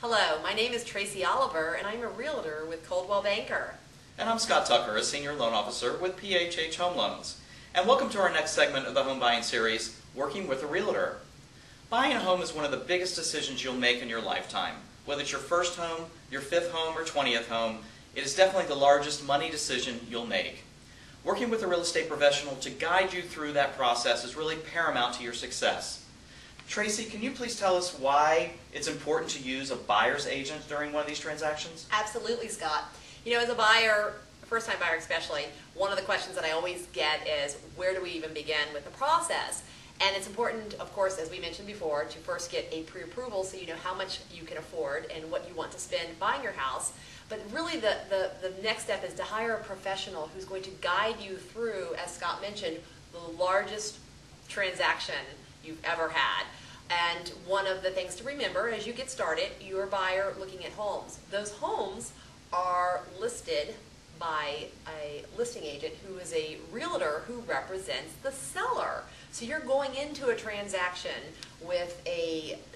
Hello, my name is Tracy Oliver, and I'm a realtor with Coldwell Banker. And I'm Scott Tucker, a Senior Loan Officer with PHH Home Loans. And welcome to our next segment of the home buying series, Working with a Realtor. Buying a home is one of the biggest decisions you'll make in your lifetime. Whether it's your first home, your fifth home, or 20th home, it is definitely the largest money decision you'll make. Working with a real estate professional to guide you through that process is really paramount to your success. Tracy, can you please tell us why it's important to use a buyer's agent during one of these transactions? Absolutely, Scott. You know, as a buyer, a first-time buyer especially, one of the questions that I always get is, where do we even begin with the process? And it's important, of course, as we mentioned before, to first get a pre-approval so you know how much you can afford and what you want to spend buying your house. But really the next step is to hire a professional who's going to guide you through, as Scott mentioned, the largest transaction you've ever had. And one of the things to remember as you get started, you're a buyer looking at homes. Those homes are listed by a listing agent who is a realtor who represents the seller. So you're going into a transaction with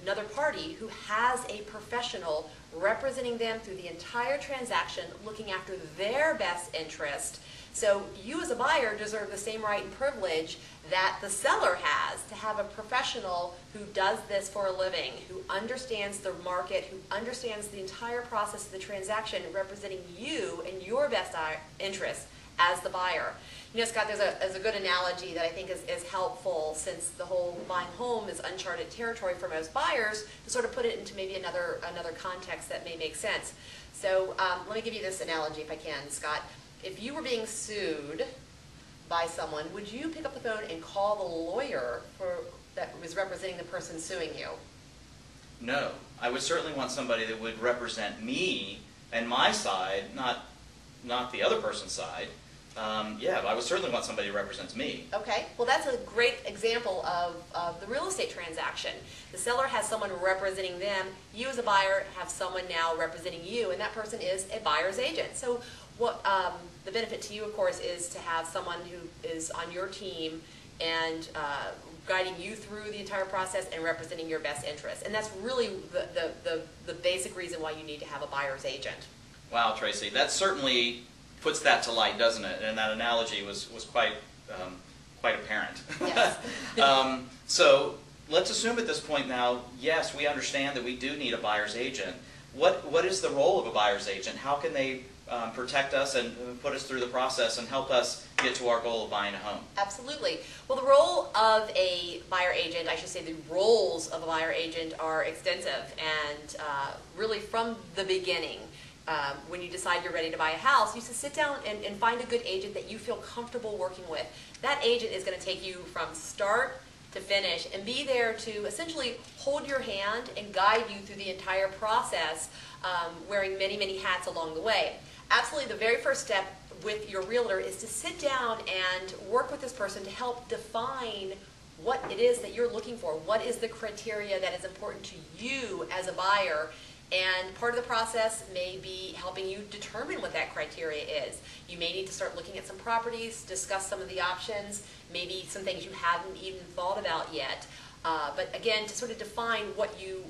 another party who has a professional representing them through the entire transaction, looking after their best interest. So you as a buyer deserve the same right and privilege that the seller has to have a professional who does this for a living, who understands the market, who understands the entire process of the transaction, representing you and your best interest as the buyer. You know, Scott, there's a good analogy that I think is helpful, since the whole buying home is uncharted territory for most buyers, to sort of put it into maybe another context that may make sense. So let me give you this analogy if I can, Scott. If you were being sued by someone, would you pick up the phone and call the lawyer that was representing the person suing you? No. I would certainly want somebody that would represent me and my side, not the other person's side. Yeah, but I would certainly want somebody who represents me. Okay, well that's a great example of the real estate transaction. The seller has someone representing them. You as a buyer have someone now representing you, and that person is a buyer's agent. So what the benefit to you, of course, is to have someone who is on your team and guiding you through the entire process and representing your best interests. And that's really the basic reason why you need to have a buyer's agent. Wow, Tracy, that certainly puts that to light, doesn't it? And that analogy was quite apparent. Yes. So let's assume at this point now, yes, we understand that we do need a buyer's agent. What is the role of a buyer's agent? How can they protect us and put us through the process and help us get to our goal of buying a home? Absolutely. Well, the role of a buyer agent, I should say the roles of a buyer agent are extensive, and really from the beginning, when you decide you're ready to buy a house, you should sit down and find a good agent that you feel comfortable working with. That agent is going to take you from start to finish and be there to essentially hold your hand and guide you through the entire process, wearing many, many hats along the way. Absolutely, the very first step with your realtor is to sit down and work with this person to help define what it is that you're looking for. What is the criteria that is important to you as a buyer? And part of the process may be helping you determine what that criteria is. You may need to start looking at some properties, discuss some of the options, maybe some things you haven't even thought about yet. But again, to sort of define what you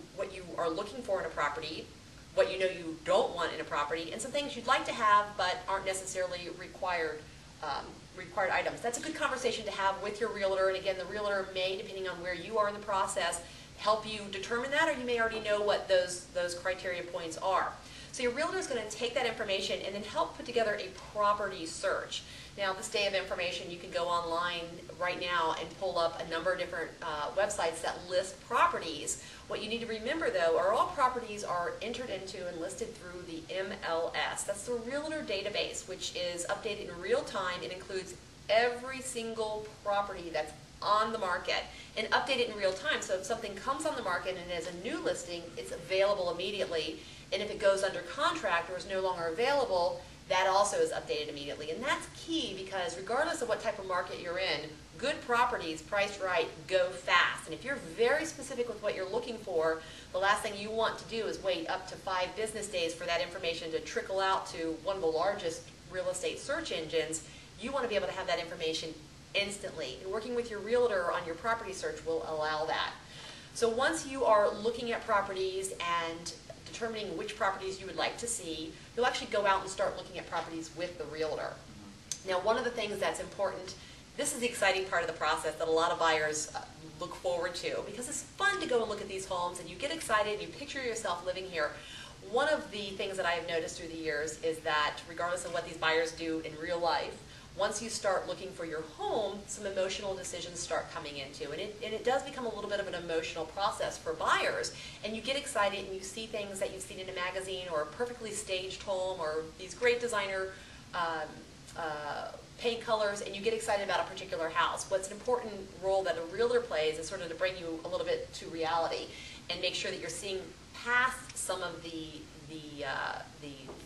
are looking for in a property, what you know you don't want in a property, and some things you'd like to have but aren't necessarily required items. That's a good conversation to have with your realtor, and again, the realtor may, depending on where you are in the process, help you determine that, or you may already know what those criteria points are. So your realtor is going to take that information and then help put together a property search. Now, this day of information, you can go online right now and pull up a number of different websites that list properties. What you need to remember, though, are all properties are entered into and listed through the MLS. That's the realtor database, which is updated in real time. It includes every single property that's on the market and updated in real time. So if something comes on the market and is a new listing, it's available immediately. And if it goes under contract or is no longer available, that also is updated immediately. And that's key, because regardless of what type of market you're in, good properties priced right go fast. And if you're very specific with what you're looking for, the last thing you want to do is wait up to 5 business days for that information to trickle out to one of the largest real estate search engines. You want to be able to have that information instantly. And working with your realtor on your property search will allow that. So once you are looking at properties and determining which properties you would like to see, you'll actually go out and start looking at properties with the realtor. Now, one of the things that's important, this is the exciting part of the process that a lot of buyers look forward to, because it's fun to go and look at these homes and you get excited and you picture yourself living here. One of the things that I have noticed through the years is that regardless of what these buyers do in real life, once you start looking for your home, some emotional decisions start coming into, and it does become a little bit of an emotional process for buyers, and you get excited and you see things that you've seen in a magazine or a perfectly staged home or these great designer paint colors, and you get excited about a particular house. What's an important role that a realtor plays is sort of to bring you a little bit to reality and make sure that you're seeing past some of the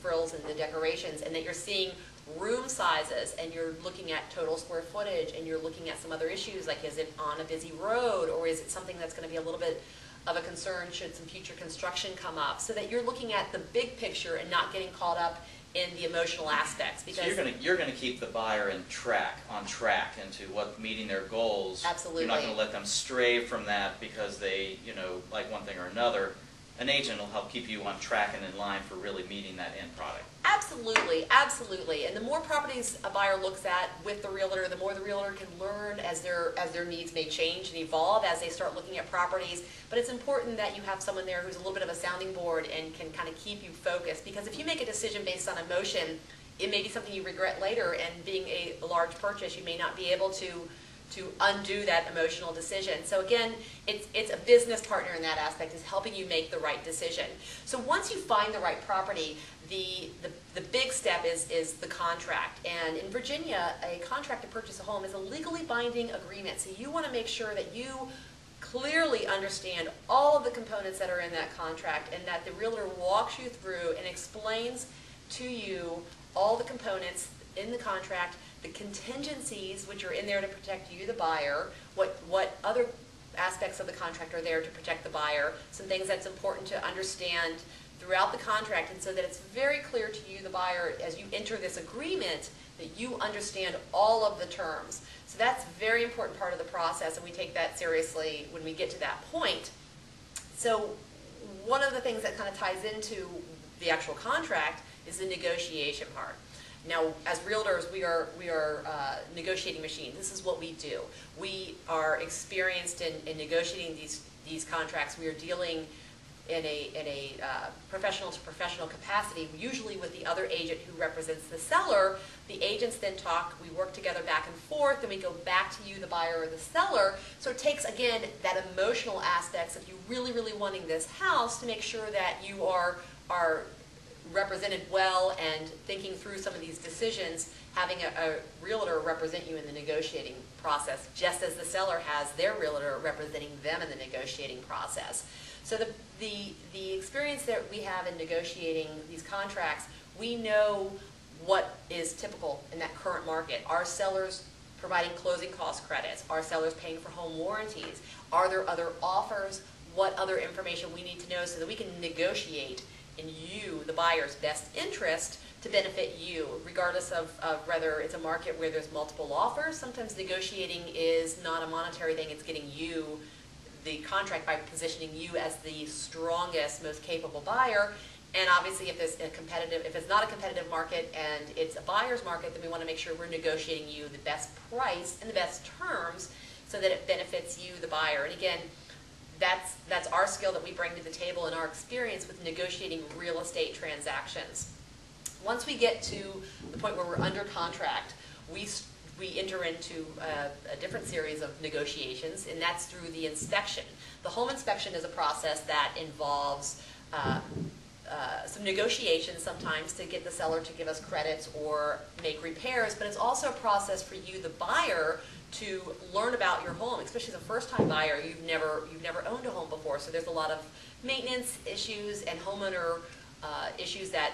frills and the decorations, and that you're seeing room sizes, and you're looking at total square footage, and you're looking at some other issues like, is it on a busy road, or is it something that's going to be a little bit of a concern should some future construction come up, so that you're looking at the big picture and not getting caught up in the emotional aspects. Because so you're going to keep the buyer on track into what meeting their goals. Absolutely. You're not going to let them stray from that because they like one thing or another. An agent will help keep you on track and in line for really meeting that end product. Absolutely, absolutely. And the more properties a buyer looks at with the realtor, the more the realtor can learn as their needs may change and evolve as they start looking at properties. But it's important that you have someone there who's a little bit of a sounding board and can kind of keep you focused, because if you make a decision based on emotion, it may be something you regret later, and being a large purchase, you may not be able to undo that emotional decision. So again, it's a business partner in that aspect, is helping you make the right decision. So once you find the right property, the big step is the contract. And in Virginia, a contract to purchase a home is a legally binding agreement. So you want to make sure that you clearly understand all of the components that are in that contract, and that the realtor walks you through and explains to you all the components in the contract, the contingencies which are in there to protect you, the buyer, what other aspects of the contract are there to protect the buyer, some things that's important to understand throughout the contract, and so that it's very clear to you, the buyer, as you enter this agreement, that you understand all of the terms. So that's a very important part of the process, and we take that seriously when we get to that point. So one of the things that kind of ties into the actual contract is the negotiation part. Now, as realtors, we are negotiating machines. This is what we do. We are experienced in negotiating these contracts. We are dealing in a professional to professional capacity, usually with the other agent who represents the seller. The agents then talk, we work together back and forth, then we go back to you, the buyer or the seller. So it takes, again, that emotional aspects of you really, really wanting this house to make sure that you are represented well and thinking through some of these decisions, having a realtor represent you in the negotiating process, just as the seller has their realtor representing them in the negotiating process. So the experience that we have in negotiating these contracts, we know what is typical in that current market. Are sellers providing closing cost credits? Are sellers paying for home warranties? Are there other offers? What other information we need to know so that we can negotiate in you, the buyer's best interest, to benefit you, regardless of whether it's a market where there's multiple offers. Sometimes negotiating is not a monetary thing, it's getting you the contract by positioning you as the strongest, most capable buyer. And obviously if it's not a competitive market and it's a buyer's market, then we want to make sure we're negotiating you the best price and the best terms so that it benefits you, the buyer. And again, that's our skill that we bring to the table in our experience with negotiating real estate transactions. Once we get to the point where we're under contract, we enter into a different series of negotiations, and that's through the inspection. The home inspection is a process that involves some negotiations sometimes to get the seller to give us credits or make repairs, but it's also a process for you, the buyer, to learn about your home, especially as a first-time buyer. You've never owned a home before, so there's a lot of maintenance issues and homeowner issues that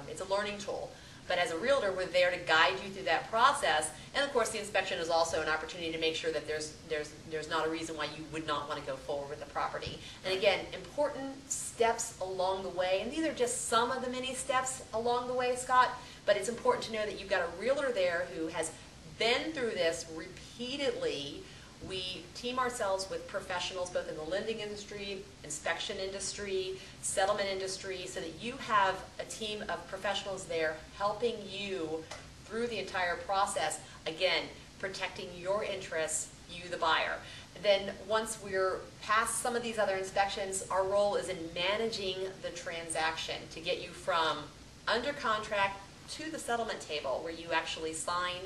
it's a learning tool. But as a realtor, we're there to guide you through that process, and of course the inspection is also an opportunity to make sure that there's not a reason why you would not want to go forward with the property. And again, important steps along the way, and these are just some of the many steps along the way, Scott, but it's important to know that you've got a realtor there who has been through this repeatedly We team ourselves with professionals both in the lending industry, inspection industry, settlement industry, so that you have a team of professionals there helping you through the entire process, again, protecting your interests, you the buyer. Then once we're past some of these other inspections, our role is in managing the transaction to get you from under contract to the settlement table where you actually sign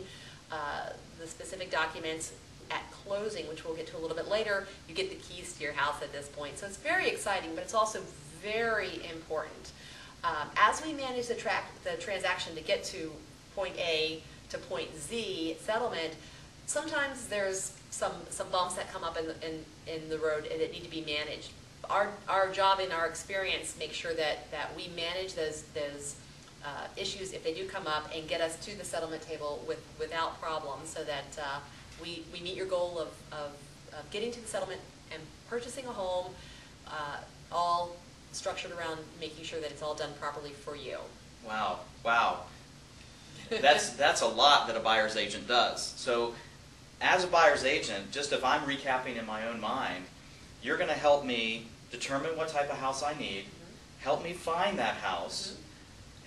the specific documents at closing, which we'll get to a little bit later. You get the keys to your house at this point. So it's very exciting, but it's also very important. As we manage the transaction to get to point A to point Z, settlement, sometimes there's some bumps that come up in the road and that need to be managed. Our job in our experience make sure that we manage those issues if they do come up and get us to the settlement table without problems, so that we meet your goal of getting to the settlement and purchasing a home, all structured around making sure that it's all done properly for you. Wow, wow. That's a lot that a buyer's agent does. So as a buyer's agent, just if I'm recapping in my own mind, you're going to help me determine what type of house I need, help me find that house,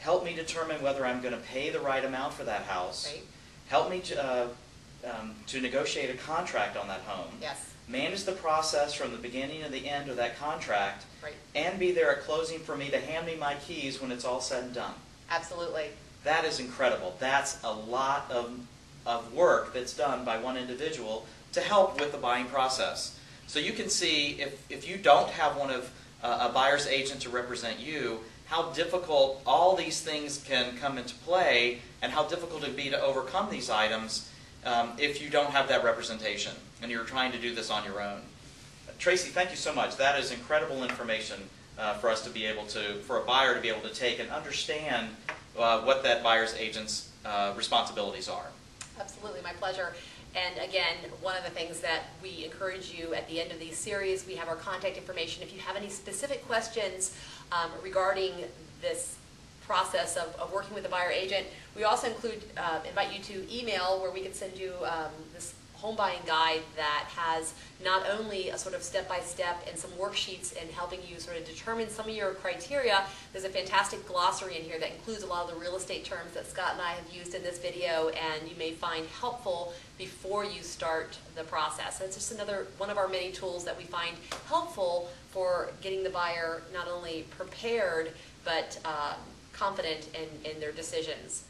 help me determine whether I'm going to pay the right amount for that house, Right. help me to negotiate a contract on that home, Yes. manage the process from the beginning to the end of that contract, Right. and be there at closing for me to hand me my keys when it's all said and done. Absolutely. That is incredible. That's a lot of work that's done by one individual to help with the buying process. So you can see if you don't have one of a buyer's agent to represent you, how difficult all these things can come into play and how difficult it would be to overcome these items if you don't have that representation and you're trying to do this on your own. Tracy, thank you so much. That is incredible information for us to be able to, for a buyer to be able to take and understand what that buyer's agent's responsibilities are. Absolutely, my pleasure. And again, one of the things that we encourage you at the end of these series, we have our contact information. If you have any specific questions regarding this process of working with a buyer agent, we also invite you to email where we can send you this home buying guide that has not only a sort of step-by-step and some worksheets in helping you sort of determine some of your criteria. There's a fantastic glossary in here that includes a lot of the real estate terms that Scott and I have used in this video, and you may find helpful before you start the process. So it's just another one of our many tools that we find helpful for getting the buyer not only prepared but confident in their decisions.